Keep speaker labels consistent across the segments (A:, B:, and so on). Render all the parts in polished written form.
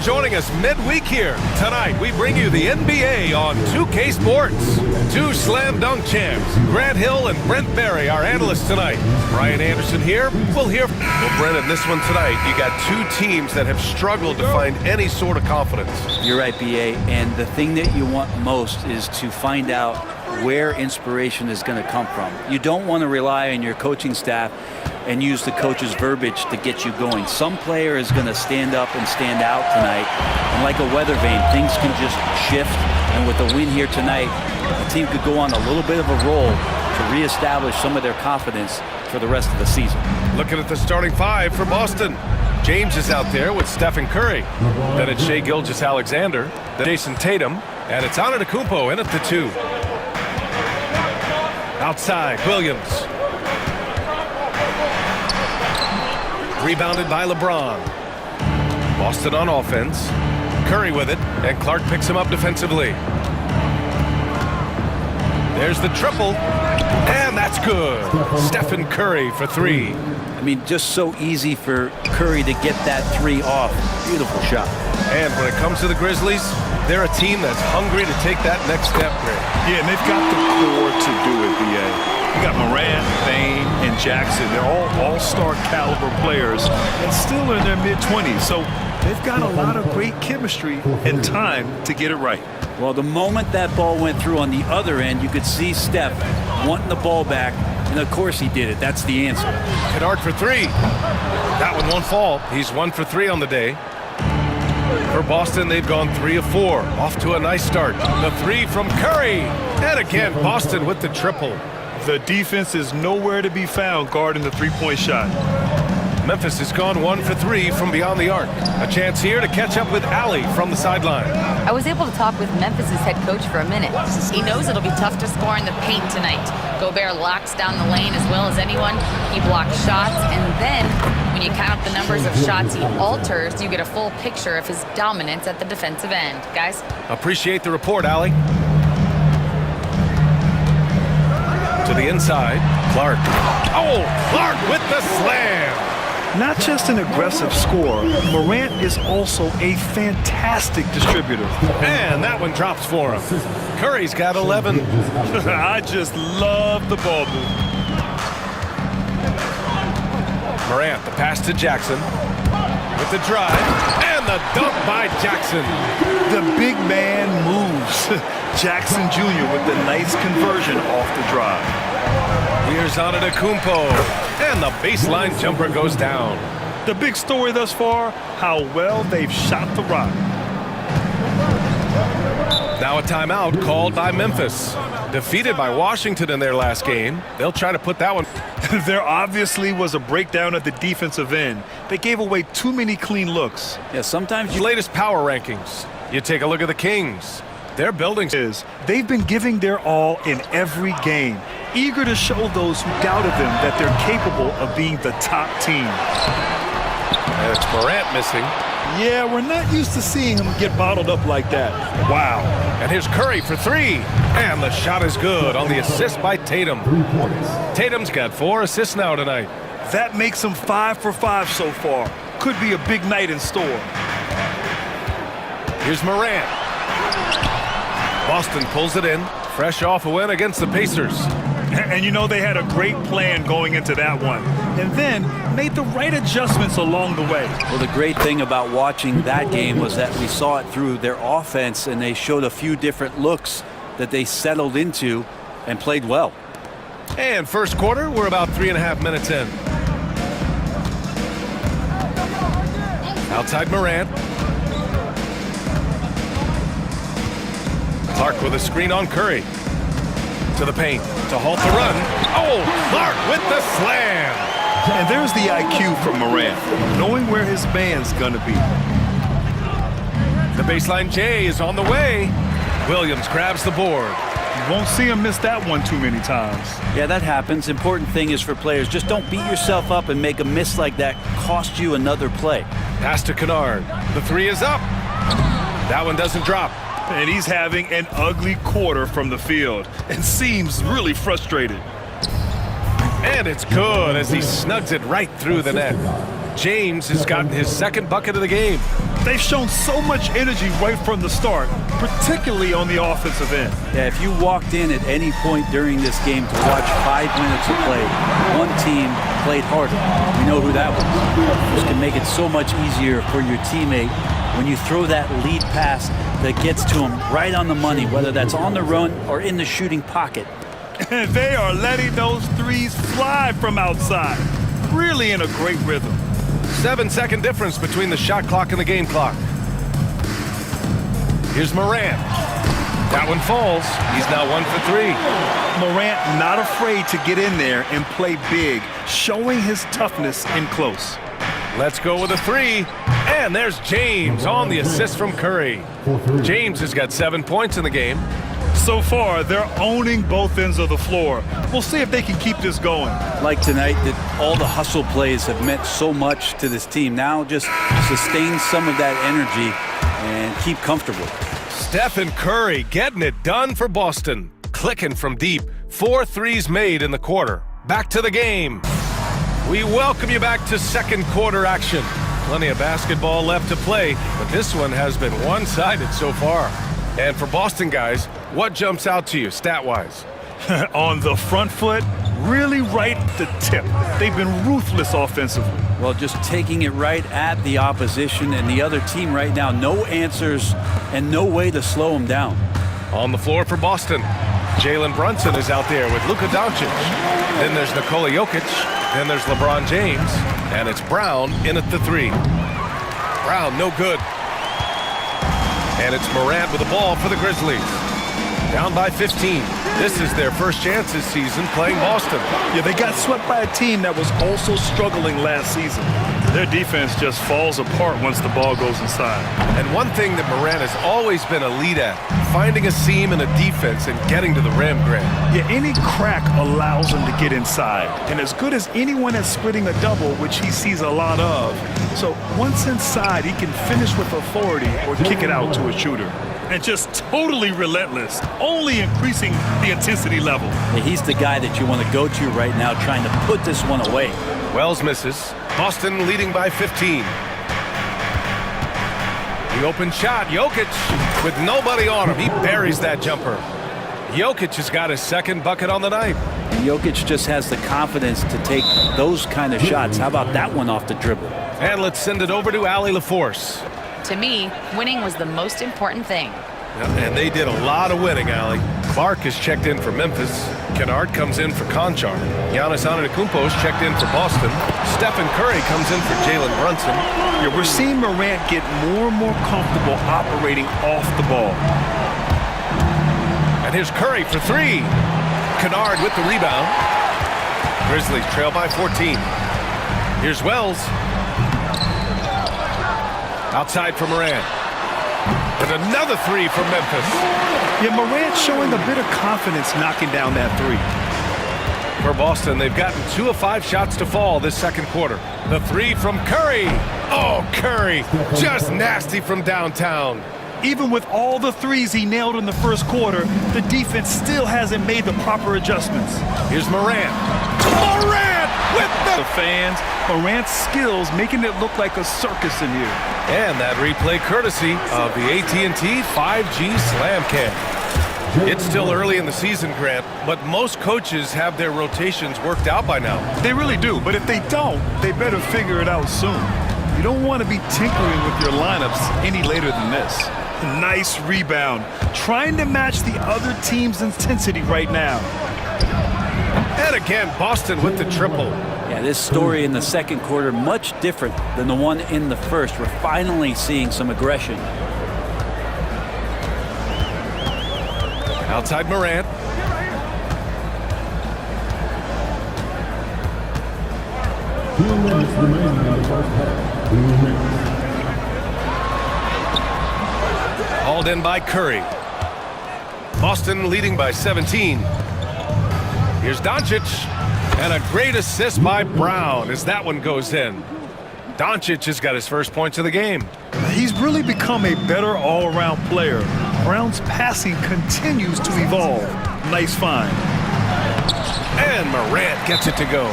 A: joining us midweek here. Tonight, we bring you the NBA on 2K Sports. Two slam dunk champs, Grant Hill and Brent Barry, our analysts tonight. Brian Anderson here. We'll hear from... Well, Brent, in this one tonight, you got two teams that have struggled to find any sort of confidence.
B: You're right, B.A., and the thing that you want most is to find out where inspiration is going to come from. You don't want to rely on your coaching staff and use the coach's verbiage to get you going. Some player is going to stand up and stand out tonight, and like a weather vane, things can just shift. And with the win here tonight, the team could go on a little bit of a roll to reestablish some of their confidence for the rest of the season.
A: Looking at the starting five for Boston. James is out there with Stephen Curry. Then it's Shai Gilgeous-Alexander, then Jason Tatum, and it's Antetokounmpo in at the 2. Outside, Williams. Rebounded by LeBron. Boston on offense. Curry with it, and Clark picks him up defensively. There's the triple, and that's good. Stephen Curry for 3.
B: I mean, just so easy for Curry to get that 3 off. Beautiful shot.
A: And when it comes to the Grizzlies, they're a team that's hungry to take that next step, Grant.
C: Yeah, and they've got the core to do it, B.A. You got Morant, Bane, and Jackson. They're all all-star caliber players and still in their mid-20s. So they've got a lot of great chemistry and time to get it right.
B: Well, the moment that ball went through on the other end, you could see Steph wanting the ball back, and of course he did it. That's the answer.
A: Kennard for 3. That one won't fall. He's 1 for 3 on the day. For Boston, they've gone 3 of 4. Off to a nice start. The 3 from Curry. And again, Boston with the triple.
C: The defense is nowhere to be found guarding the three-point shot.
A: Memphis has gone 1 for 3 from beyond the arc. A chance here to catch up with Allie from the sideline.
D: I was able to talk with Memphis' head coach for a minute. He knows it'll be tough to score in the paint tonight. Gobert locks down the lane as well as anyone. He blocks shots, and then when you count up the numbers of shots he alters, you get a full picture of his dominance at the defensive end. Guys?
A: Appreciate the report, Allie. To the inside, Clark. Oh, Clark with the slam.
C: Not just an aggressive scorer, Morant is also a fantastic distributor.
A: And that one drops for him. Curry's got 11.
C: I just love the ball move.
A: Morant, the pass to Jackson. With the drive, and the dunk by Jackson.
C: The big man moves. Jackson Jr. with the nice conversion off the drive.
A: Here's Antetokounmpo, and the baseline jumper goes down.
C: The big story thus far, how well they've shot the rock.
A: Now a timeout called by Memphis. Defeated by Washington in their last game, they'll try to put that one.
C: There obviously was a breakdown at the defensive end. They gave away too many clean looks.
B: Yeah, sometimes you...
A: Latest power rankings. You take a look at the Kings. Their building is.
C: They've been giving their all in every game, eager to show those who doubted them that they're capable of being the top team.
A: And it's Morant missing.
C: Yeah, we're not used to seeing him get bottled up like that. Wow.
A: And here's Curry for 3. And the shot is good on the assist by Tatum. Tatum's got 4 assists now tonight.
C: That makes him 5 for 5 so far. Could be a big night in store.
A: Here's Morant. Boston pulls it in, fresh off a win against the Pacers.
C: And you know they had a great plan going into that one. And then made the right adjustments along the way.
B: Well, the great thing about watching that game was that we saw it through their offense, and they showed a few different looks that they settled into and played well.
A: And first quarter, we're about 3.5 minutes in. Outside Morant. Clark with a screen on Curry. To the paint to halt the run. Oh, Clark with the slam.
C: And there's the IQ from Morant, knowing where his man's gonna be.
A: The baseline J is on the way. Williams grabs the board.
C: You won't see him miss that one too many times.
B: Yeah, that happens. Important thing is for players, just don't beat yourself up and make a miss like that cost you another play.
A: Pass to Kennard. The 3 is up. That one doesn't drop.
C: And he's having an ugly quarter from the field and seems really frustrated.
A: And it's good as he snugs it right through the net. James has gotten his second bucket of the game.
C: They've shown so much energy right from the start, particularly on the offensive end.
B: Yeah, if you walked in at any point during this game to watch 5 minutes of play, one team played harder. We know who that was. This can make it so much easier for your teammate when you throw that lead pass that gets to him right on the money, whether that's on the run or in the shooting pocket.
C: And they are letting those threes fly from outside. Really in a great rhythm.
A: 7-second difference between the shot clock and the game clock. Here's Morant. That one falls. He's now 1 for 3.
C: Morant not afraid to get in there and play big, showing his toughness in close.
A: Let's go with a 3. And there's James on the assist from Curry. James has got 7 points in the game.
C: So far, they're owning both ends of the floor. We'll see if they can keep this going.
B: Like tonight, that all the hustle plays have meant so much to this team. Now just sustain some of that energy and keep comfortable.
A: Stephen Curry getting it done for Boston. Clicking from deep. 4 threes made in the quarter. Back to the game. We welcome you back to second quarter action. Plenty of basketball left to play, but this one has been one-sided so far. And for Boston guys, what jumps out to you stat-wise?
C: On the front foot, really right at the tip. They've been ruthless offensively.
B: Well, just taking it right at the opposition and the other team right now. No answers and no way to slow them down.
A: On the floor for Boston, Jalen Brunson is out there with Luka Doncic. Then there's Nikola Jokic. Then there's LeBron James. And it's Brown in at the 3. Brown, no good. And it's Morant with the ball for the Grizzlies. Down by 15. This is their first chance this season playing Boston.
C: Yeah, they got swept by a team that was also struggling last season. Their defense just falls apart once the ball goes inside.
A: And one thing that Morant has always been elite at, finding a seam in a defense and getting to the rim, Grant.
C: Yeah, any crack allows him to get inside. And as good as anyone at splitting a double, which he sees a lot of. So once inside, he can finish with authority or kick it out to a shooter. And just totally relentless, only increasing the intensity level.
B: Yeah, he's the guy that you want to go to right now trying to put this one away.
A: Wells misses. Boston leading by 15. The open shot, Jokic with nobody on him. He buries that jumper. Jokic has got his second bucket on the night.
B: And Jokic just has the confidence to take those kind of shots. How about that one off the dribble?
A: And let's send it over to Allie LaForce.
D: To me, winning was the most important thing.
A: And they did a lot of winning, Allie. Clark has checked in for Memphis. Kennard comes in for Conchar. Giannis Antetokounmpo checked in for Boston. Stephen Curry comes in for Jalen Brunson.
C: Yeah, we're seeing Morant get more and more comfortable operating off the ball.
A: And here's Curry for 3. Kennard with the rebound. Grizzlies trail by 14. Here's Wells. Outside for Morant. And another 3 from Memphis.
C: Yeah, Morant showing a bit of confidence knocking down that 3.
A: For Boston, they've gotten 2 of 5 shots to fall this second quarter. The 3 from Curry. Oh, Curry, just nasty from downtown.
C: Even with all the threes he nailed in the first quarter, the defense still hasn't made the proper adjustments.
A: Here's Morant. Morant with the
C: fans. Morant's skills making it look like a circus in here.
A: And that replay courtesy of the AT&T 5G Slam Cam. It's still early in the season, Grant, but most coaches have their rotations worked out by now.
C: They really do, but if they don't, they better figure it out soon. You don't want to be tinkering with your lineups any later than this. Nice rebound. Trying to match the other team's intensity right now.
A: And again, Boston with the triple.
B: Yeah, this story in the second quarter much different than the one in the first. We're finally seeing some aggression.
A: Outside Morant. Hauled in by Curry. Boston leading by 17. Here's Doncic. And a great assist by Brown as that one goes in. Doncic has got his first points of the game.
C: He's really become a better all-around player. Brown's passing continues to evolve. Nice find.
A: And Morant gets it to go.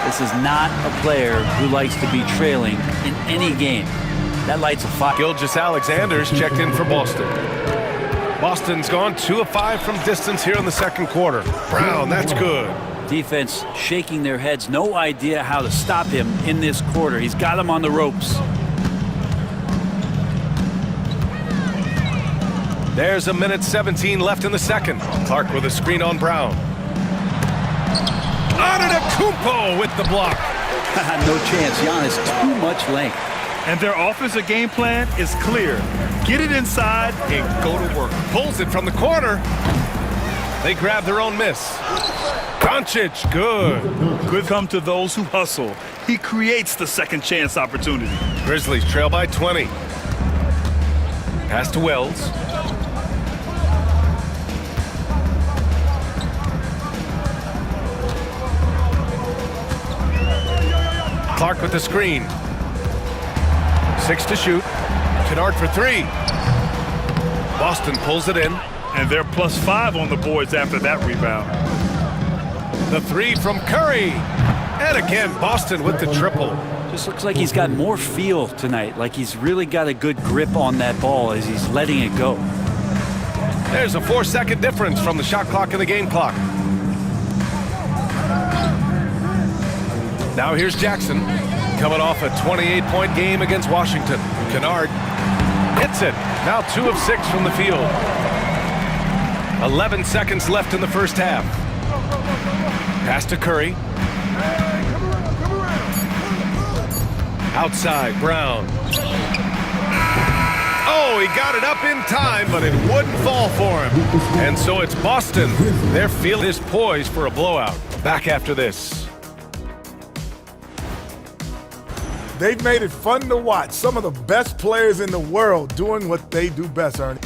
B: This is not a player who likes to be trailing in any game. That lights a fire.
A: Gilgeous-Alexander's checked in for Boston. Boston's gone 2 of 5 from distance here in the second quarter. Brown, that's good.
B: Defense shaking their heads. No idea how to stop him in this quarter. He's got him on the ropes.
A: There's a minute 17 left in the second. Clark with a screen on Brown. Antetokounmpo with the block.
B: No chance. Giannis, too much length.
C: And their offensive game plan is clear. Get it inside and go to work.
A: Pulls it from the corner. They grab their own miss. Doncic, good.
C: Good come to those who hustle. He creates the second chance opportunity.
A: Grizzlies trail by 20. Pass to Wells. Clark with the screen. 6 to shoot. Kennard for 3. Boston pulls it in.
C: And they're +5 on the boards after that rebound.
A: The 3 from Curry. And again, Boston with the triple.
B: Just looks like he's got more feel tonight. Like he's really got a good grip on that ball as he's letting it go.
A: There's a 4-second difference from the shot clock and the game clock. Now here's Jackson, coming off a 28-point game against Washington. Kennard hits it. Now 2 of 6 from the field. 11 seconds left in the first half. Pass to Curry. Outside, Brown. Oh, he got it up in time, but it wouldn't fall for him. And so it's Boston. Their field is poised for a blowout. Back after this.
E: They've made it fun to watch. Some of the best players in the world doing what they do best, Ernie.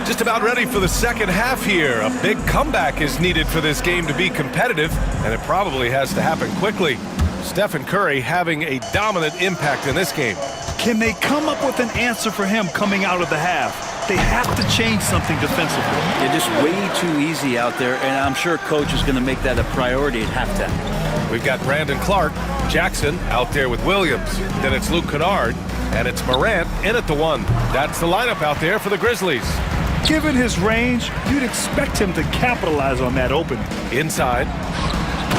A: Just about ready for the second half here. A big comeback is needed for this game to be competitive, and it probably has to happen quickly. Stephen Curry having a dominant impact in this game.
C: Can they come up with an answer for him coming out of the half? They have to change something defensively.
B: They're just way too easy out there, and I'm sure coach is going to make that a priority at halftime.
A: We've got Brandon Clark, Jackson out there with Williams. Then it's Luke Kennard, and it's Morant in at the 1. That's the lineup out there for the Grizzlies.
C: Given his range, you'd expect him to capitalize on that opening.
A: Inside.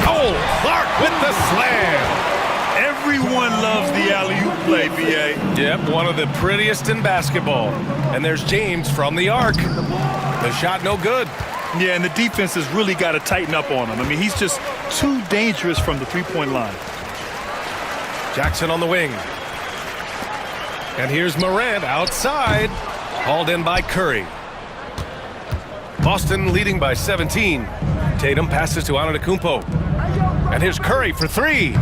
A: Oh, Clark with the slam.
C: Everyone loves the alley-oop play, B.A.
A: Yep, one of the prettiest in basketball. And there's James from the arc. The shot no good.
C: Yeah, and the defense has really got to tighten up on him. I mean, he's just too dangerous from the three-point line.
A: Jackson on the wing. And here's Morant outside. Hauled in by Curry. Boston leading by 17. Tatum passes to Antetokounmpo. And here's Curry for 3.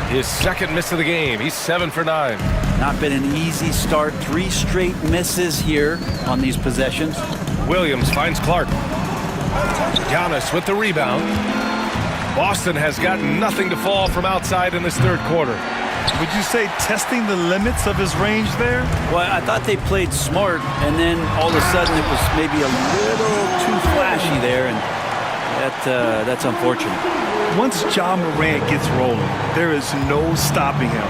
A: His second miss of the game. He's 7 for 9.
B: Not been an easy start. 3 straight misses here on these possessions.
A: Williams finds Clark. Giannis with the rebound. Boston has got nothing to fall from outside in this third quarter.
C: Would you say testing the limits of his range there?
B: Well, I thought they played smart, and then all of a sudden it was maybe a little too flashy there, and that's unfortunate.
C: Once Ja Morant gets rolling, there is no stopping him.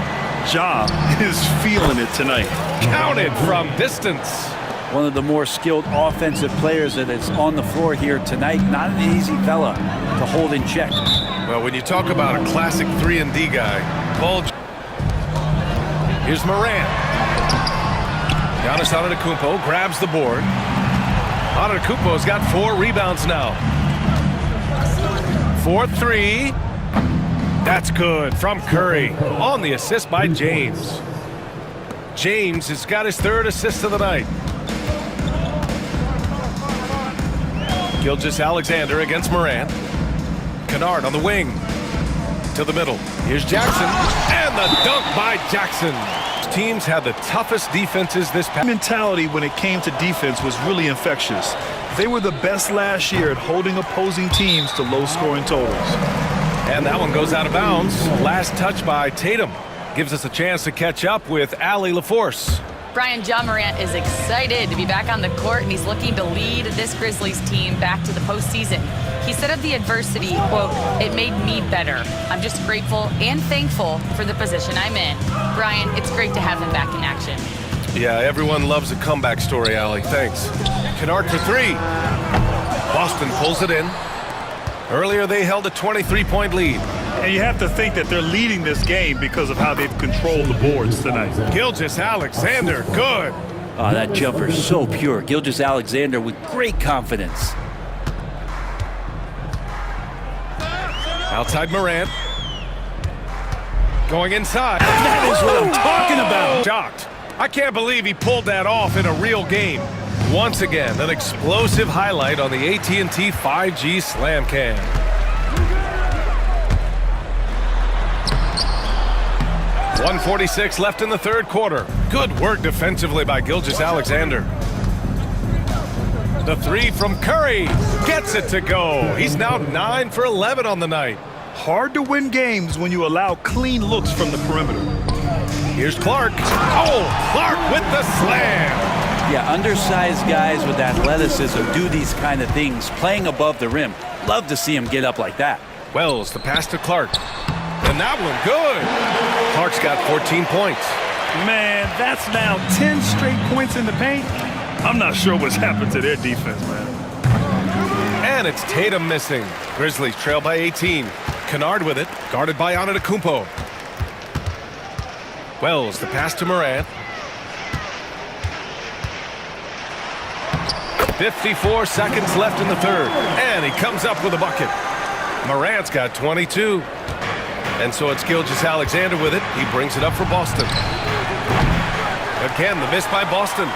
C: Ja is feeling it tonight.
A: Counted from distance.
B: One of the more skilled offensive players that is on the floor here tonight. Not an easy fella to hold in check.
A: Well, when you talk about a classic 3-and-D guy, Paul. Here's Morant. Giannis Antetokounmpo grabs the board. Antetokounmpo's got 4 rebounds now. 4-3. That's good from Curry on the assist by James. James has got his 3rd assist of the night. Gilgeous-Alexander against Morant. Kennard on the wing. To the middle. Here's Jackson. And the dunk by Jackson. Teams had the toughest defenses this past.
C: Mentality when it came to defense was really infectious. They were the best last year at holding opposing teams to low-scoring totals.
A: And that one goes out of bounds. Last touch by Tatum. Gives us a chance to catch up with Allie LaForce.
D: Brian, Ja Morant is excited to be back on the court, and he's looking to lead this Grizzlies team back to the postseason. He said of the adversity, quote, "It made me better. I'm just grateful and thankful for the position I'm in." Brian, it's great to have him back in action.
A: Yeah, everyone loves a comeback story, Allie. Thanks. Kennard for three. Boston pulls it in. Earlier, they held a 23-point lead.
C: And you have to think that they're leading this game because of how they've controlled the boards tonight.
A: Gilgeous-Alexander, good.
B: Oh, that jumper so pure. Gilgeous-Alexander with great confidence.
A: Outside Morant. Going inside. That is what I'm talking about. Shocked. I can't believe he pulled that off in a real game. Once again, an explosive highlight on the AT&T 5G Slam Cam. .146 left in the third quarter. Good work defensively by Gilgeous-Alexander. The three from Curry gets it to go. He's now 9 for 11 on the night.
C: Hard to win games when you allow clean looks from the perimeter.
A: Here's Clark. Oh, Clark with the slam.
B: Yeah, undersized guys with athleticism do these kind of things, playing above the rim. Love to see him get up like that.
A: Wells, the pass to Clark. And that one, good. Clark's got 14 points.
C: Man, that's now 10 straight points in the paint. I'm not sure what's happened to their defense, man.
A: And it's Tatum missing. Grizzlies trail by 18. Kennard with it, guarded by Antetokounmpo. Wells, the pass to Morant. 54 seconds left in the third. And he comes up with a bucket. Morant's got 22. And so it's Gilgeous-Alexander with it. He brings it up for Boston. Again, the miss by Boston.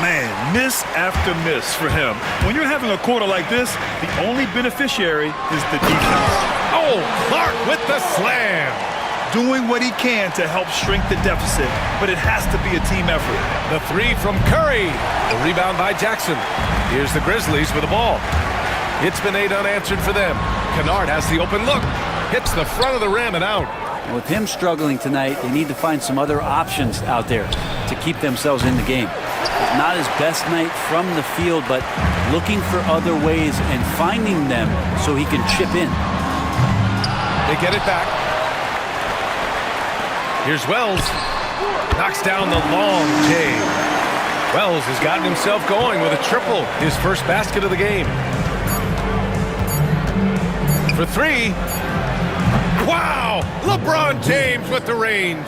C: Man, miss after miss for him. When you're having a quarter like this, the only beneficiary is the defense.
A: Oh, Clark with the slam.
C: Doing what he can to help shrink the deficit, but it has to be a team effort.
A: The three from Curry. The rebound by Jackson. Here's the Grizzlies with the ball. It's been 8 unanswered for them. Kennard has the open look. Hits the front of the rim and out.
B: With him struggling tonight, they need to find some other options out there to keep themselves in the game. Not his best night from the field, but looking for other ways and finding them so he can chip in.
A: They get it back. Here's Wells. Knocks down the long J. Wells has gotten himself going with a triple. His first basket of the game. For three. Wow! LeBron James with the range.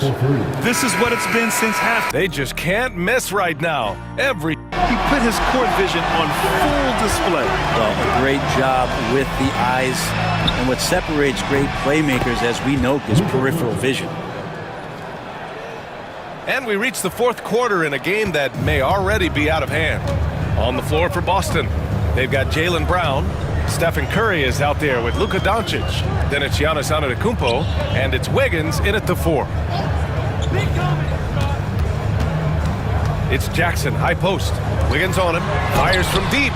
C: This is what it's been since half.
A: They just can't miss right now.
C: He put his court vision on full display.
B: Well, a great job with the eyes. And what separates great playmakers, as we note, is peripheral vision.
A: And we reach the fourth quarter in a game that may already be out of hand. On the floor for Boston, they've got Jaylen Brown. Stephen Curry is out there with Luka Doncic. Then it's Giannis Antetokounmpo, and it's Wiggins in at the 4. It's Jackson, high post. Wiggins on him, fires from deep.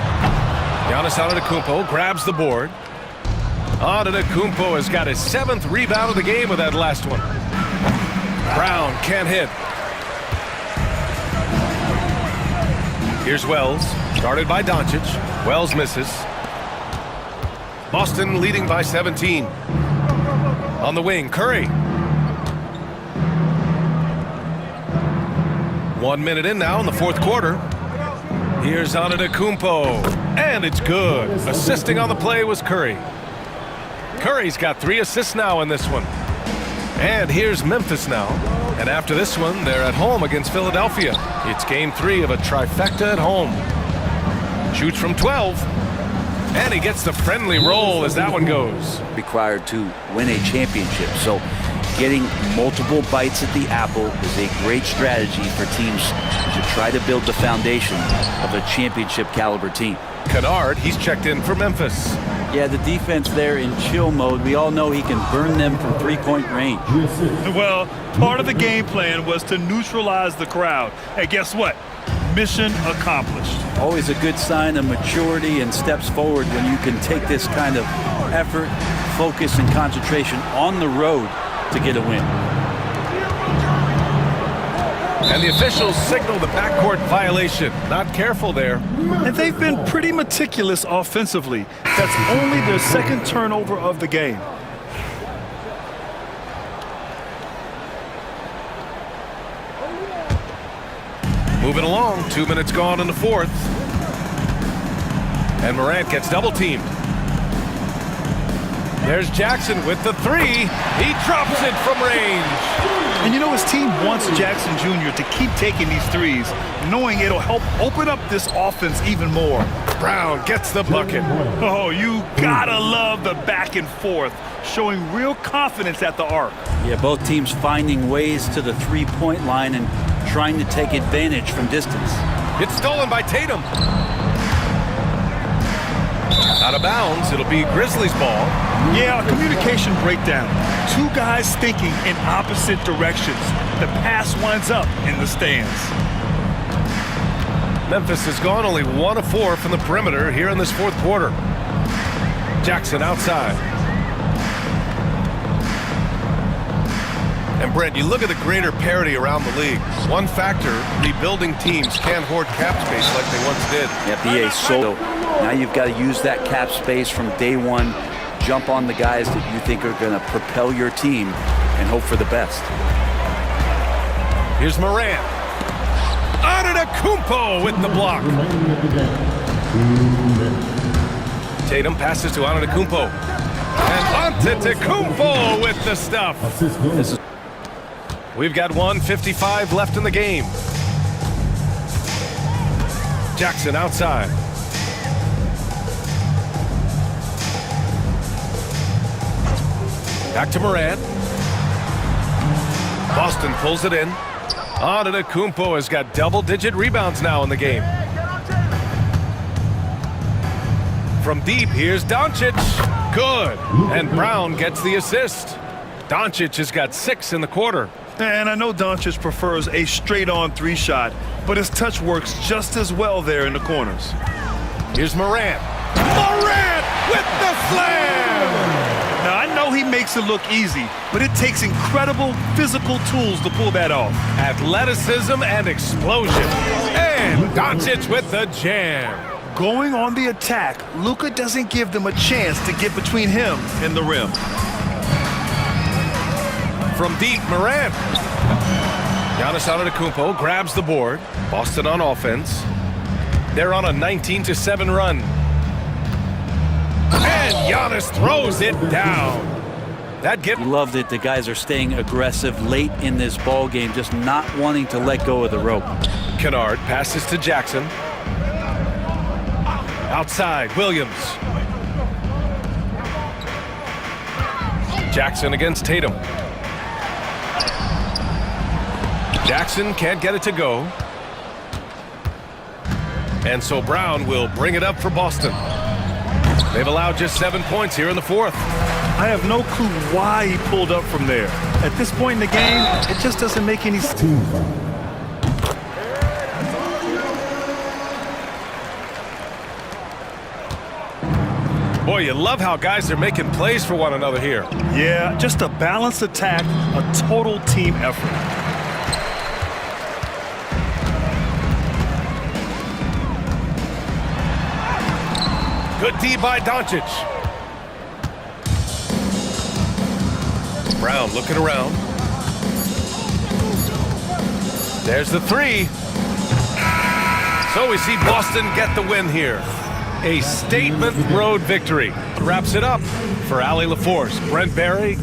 A: Giannis Antetokounmpo grabs the board. Antetokounmpo has got his 7th rebound of the game with that last one. Brown can't hit. Here's Wells, guarded by Doncic. Wells misses. Boston leading by 17. On the wing, Curry. 1 minute in now in the fourth quarter. Here's Antetokounmpo, and it's good. Assisting on the play was Curry. Curry's got 3 assists now in this one. And here's Memphis now. And after this one, they're at home against Philadelphia. It's game 3 of a trifecta at home. Shoots from 12. And he gets the friendly roll as that one goes.
B: Required to win a championship. So getting multiple bites at the apple is a great strategy for teams to try to build the foundation of a championship caliber team.
A: Kennard, he's checked in for Memphis.
B: Yeah, the defense there in chill mode. We all know he can burn them from three-point range.
C: Well, part of the game plan was to neutralize the crowd. And guess what? Mission accomplished.
B: Always a good sign of maturity and steps forward when you can take this kind of effort, focus, and concentration on the road to get a win.
A: And the officials signal the backcourt violation. Not careful there.
C: And they've been pretty meticulous offensively. That's only their second turnover of the game.
A: Moving along, 2 minutes gone in the fourth. And Morant gets double teamed. There's Jackson with the three. He drops it from range.
C: And you know, his team wants Jackson Jr. to keep taking these threes, knowing it'll help open up this offense even more.
A: Brown gets the bucket.
C: Oh, you gotta love the back and forth, showing real confidence at the arc.
B: Yeah, both teams finding ways to the three-point line and trying to take advantage from distance.
A: It's stolen by Tatum. Out of bounds, it'll be Grizzlies ball.
C: Yeah, a communication breakdown. Two guys thinking in opposite directions. The pass winds up in the stands.
A: Memphis has gone only 1 of 4 from the perimeter here in this fourth quarter. Jackson outside. And Brent, you look at the greater parity around the league. One factor, rebuilding teams can't hoard cap space like they once did.
B: Yeah, BA, so now you've got to use that cap space from day one, jump on the guys that you think are going to propel your team and hope for the best.
A: Here's Morant. Antetokounmpo with the block. Tatum passes to Antetokounmpo. And Antetokounmpo with the stuff. We've got 1:55 left in the game. Jackson outside. Back to Morant. Boston pulls it in. Antetokounmpo has got double-digit rebounds now in the game. From deep, here's Doncic. Good. And Brown gets the assist. Doncic has got 6 in the quarter.
C: And I know Doncic prefers a straight-on three shot, but his touch works just as well there in the corners.
A: Here's Morant. Morant with the slam!
C: Now, I know he makes it look easy, but it takes incredible physical tools to pull that off.
A: Athleticism and explosion. And Doncic with the jam.
C: Going on the attack, Luka doesn't give them a chance to get between him and the rim.
A: From deep, Morant. Giannis Antetokounmpo grabs the board. Boston on offense. They're on a 19-7 run. And Giannis throws it down.
B: Love that the guys are staying aggressive late in this ball game, just not wanting to let go of the rope.
A: Kennard passes to Jackson. Outside, Williams. Jackson against Tatum. Jackson can't get it to go. And so Brown will bring it up for Boston. They've allowed just 7 points here in the fourth.
C: I have no clue why he pulled up from there. At this point in the game, it just doesn't make any sense.
A: Boy, you love how guys are making plays for one another here.
C: Yeah, just a balanced attack, a total team effort.
A: Good D by Doncic. Brown looking around. There's the three. So we see Boston get the win here. A statement road victory. Wraps it up for Allie LaForce, Brent Barry,